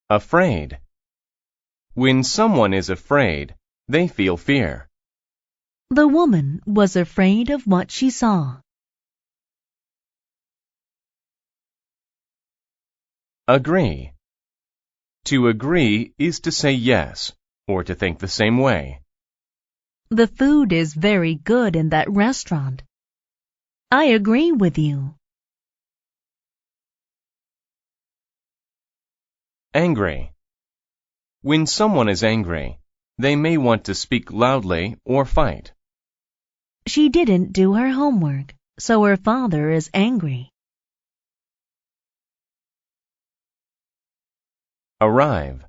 Afraid. When someone is afraid, they feel fear. The woman was afraid of what she saw. Agree. To agree is to say yes, or to think the same way. The food is very good in that restaurant. I agree with you. Angry. When someone is angry, they may want to speak loudly or fight. She didn't do her homework, so her father is angry. Arrive.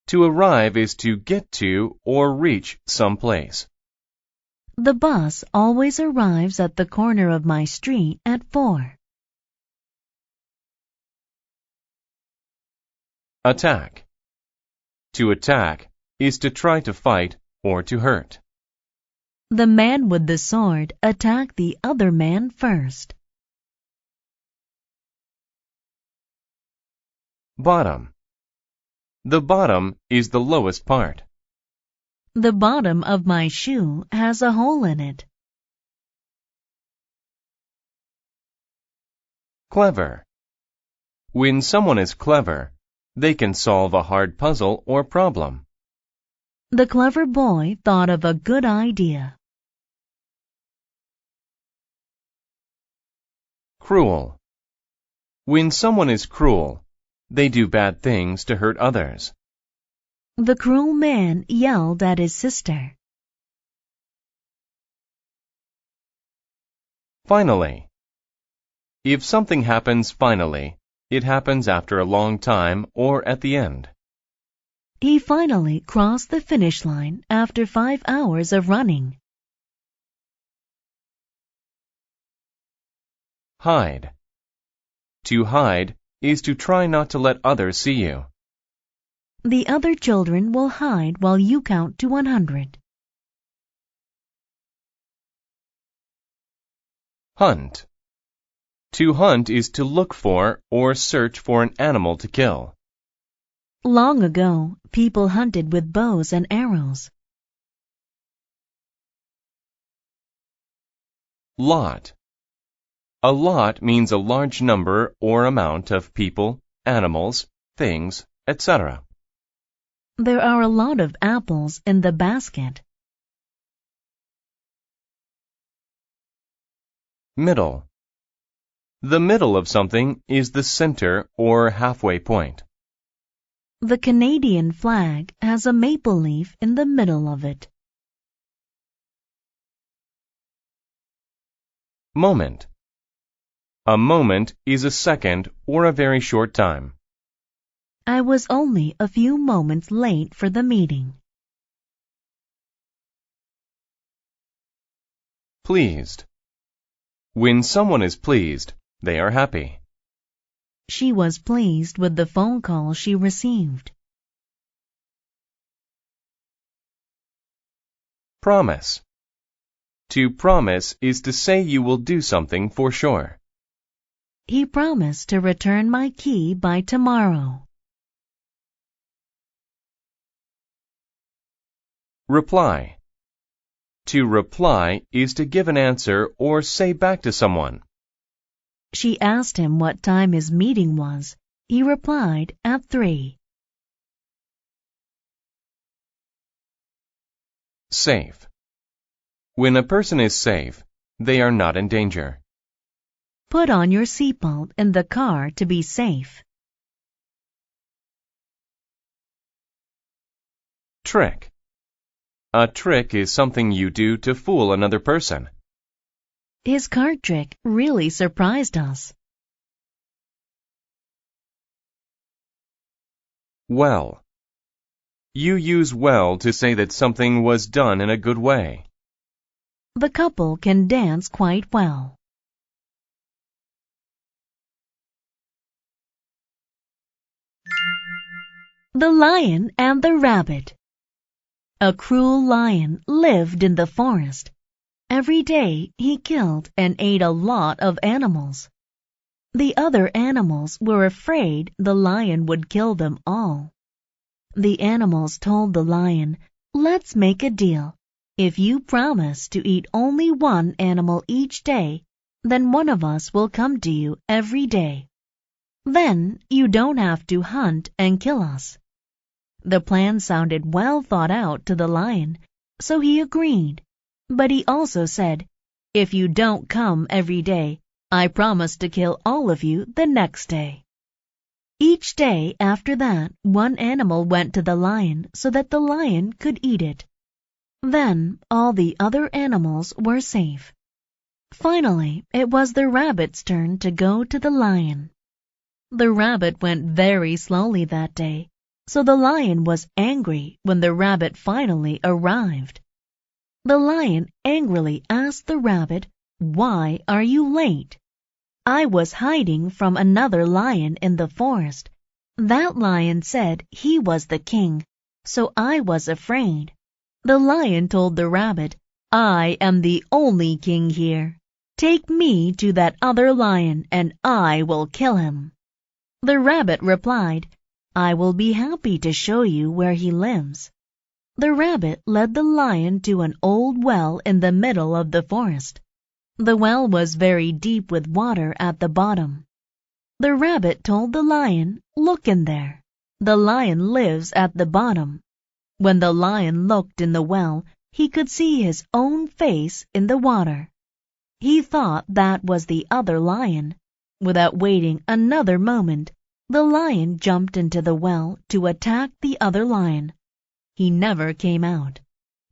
To arrive is to get to or reach some place. The bus always arrives at the corner of my street at 4. Attack. To attack is to try to fight or to hurt. The man with the sword attacked the other man first. Bottom. The bottom is the lowest part. The bottom of my shoe has a hole in it. Clever. When someone is clever, they can solve a hard puzzle or problem. The clever boy thought of a good idea. Cruel. When someone is cruel, they do bad things to hurt others. The cruel man yelled at his sister. Finally. If something happens finally, it happens after a long time or at the end. He finally crossed the finish line after 5 hours of running. Hide. To hide is to try not to let others see you. The other children will hide while you count to 100. Hunt. To hunt is to look for or search for an animal to kill. Long ago, people hunted with bows and arrows. Lot. A lot means a large number or amount of people, animals, things, etc. There are a lot of apples in the basket. Middle. The middle of something is the center or halfway point. The Canadian flag has a maple leaf in the middle of it. Moment. A moment is a second or a very short time. I was only a few moments late for the meeting. Pleased. When someone is pleased, they are happy. She was pleased with the phone call she received. Promise. To promise is to say you will do something for sure. He promised to return my key by tomorrow. Reply. To reply is to give an answer or say back to someone. She asked him what time his meeting was. He replied at 3. Safe. When a person is safe, they are not in danger. Put on your seatbelt in the car to be safe. Trick. A trick is something you do to fool another person. His card trick really surprised us. Well. You use well to say that something was done in a good way. The couple can dance quite well. The Lion and the Rabbit. A cruel lion lived in the forest. Every day he killed and ate a lot of animals. The other animals were afraid the lion would kill them all. The animals told the lion, "Let's make a deal. If you promise to eat only one animal each day, then one of us will come to you every day. Then you don't have to hunt and kill us." The plan sounded well thought out to the lion, so he agreed. But he also said, "If you don't come every day, I promise to kill all of you the next day." Each day after that, one animal went to the lion so that the lion could eat it. Then all the other animals were safe. Finally, it was the rabbit's turn to go to the lion. The rabbit went very slowly that day, so the lion was angry when the rabbit finally arrived. The lion angrily asked the rabbit, "Why are you late?" "I was hiding from another lion in the forest. That lion said he was the king, so I was afraid." The lion told the rabbit, "I am the only king here. Take me to that other lion and I will kill him." The rabbit replied, "I will be happy to show you where he lives." The rabbit led the lion to an old well in the middle of the forest. The well was very deep with water at the bottom. The rabbit told the lion, "Look in there. The lion lives at the bottom." When the lion looked in the well, he could see his own face in the water. He thought that was the other lion. Without waiting another moment, the lion jumped into the well to attack the other lion. He never came out.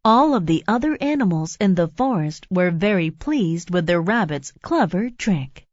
All of the other animals in the forest were very pleased with the rabbit's clever trick.